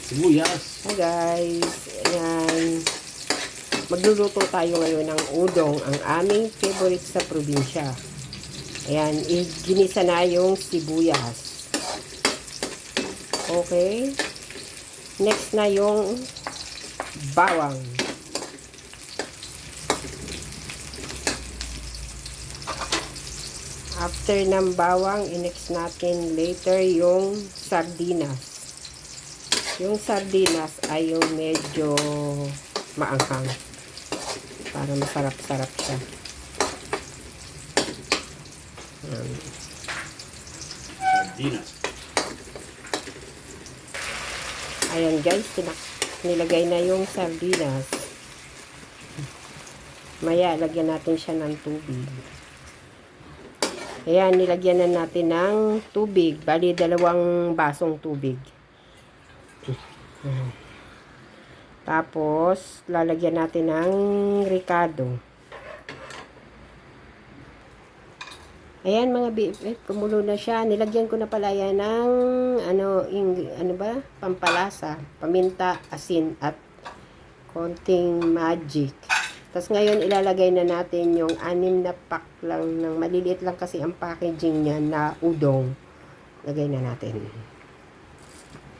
sibuyas. Hi guys, ayan. Magluluto tayo ngayon ng udong, ang aming favorite sa probinsya. Ayan, ginisa na yung sibuyas. Okay. Next na yung bawang. After ng bawang, i-next natin later yung sardinas. Yung sardinas ay yung medyo maanghang para masarap-sarap siya. Sardinas. Ayan guys, nilagay na yung sardinas. Maya, lagyan natin siya ng tubig. Ayan, nilagyan na natin ng tubig. Bali, 2 basong tubig. Tapos, lalagyan natin ng ricado. Ayan mga BFF, kumulo na siya. Nilagyan ko na pala yan ng pampalasa, paminta, asin at konting magic. Tapos ngayon ilalagay na natin yung 6 na pack lang ng maliliit lang kasi ang packaging niya na udong. Lagay na natin.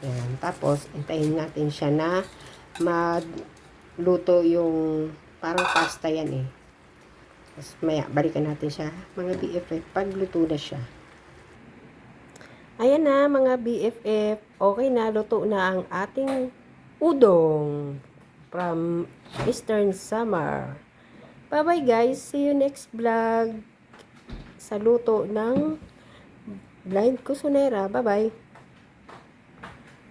Ayan. Tapos hintayin natin siya na magluto yung parang pasta yan eh. Tapos maya balikan natin siya mga BFF pag luto na siya. Ayan na mga BFF. Okay na, luto na ang ating udong from Eastern Samar. Bye-bye guys. See you next vlog. Sa luto ng Blind Kusinera. Bye-bye.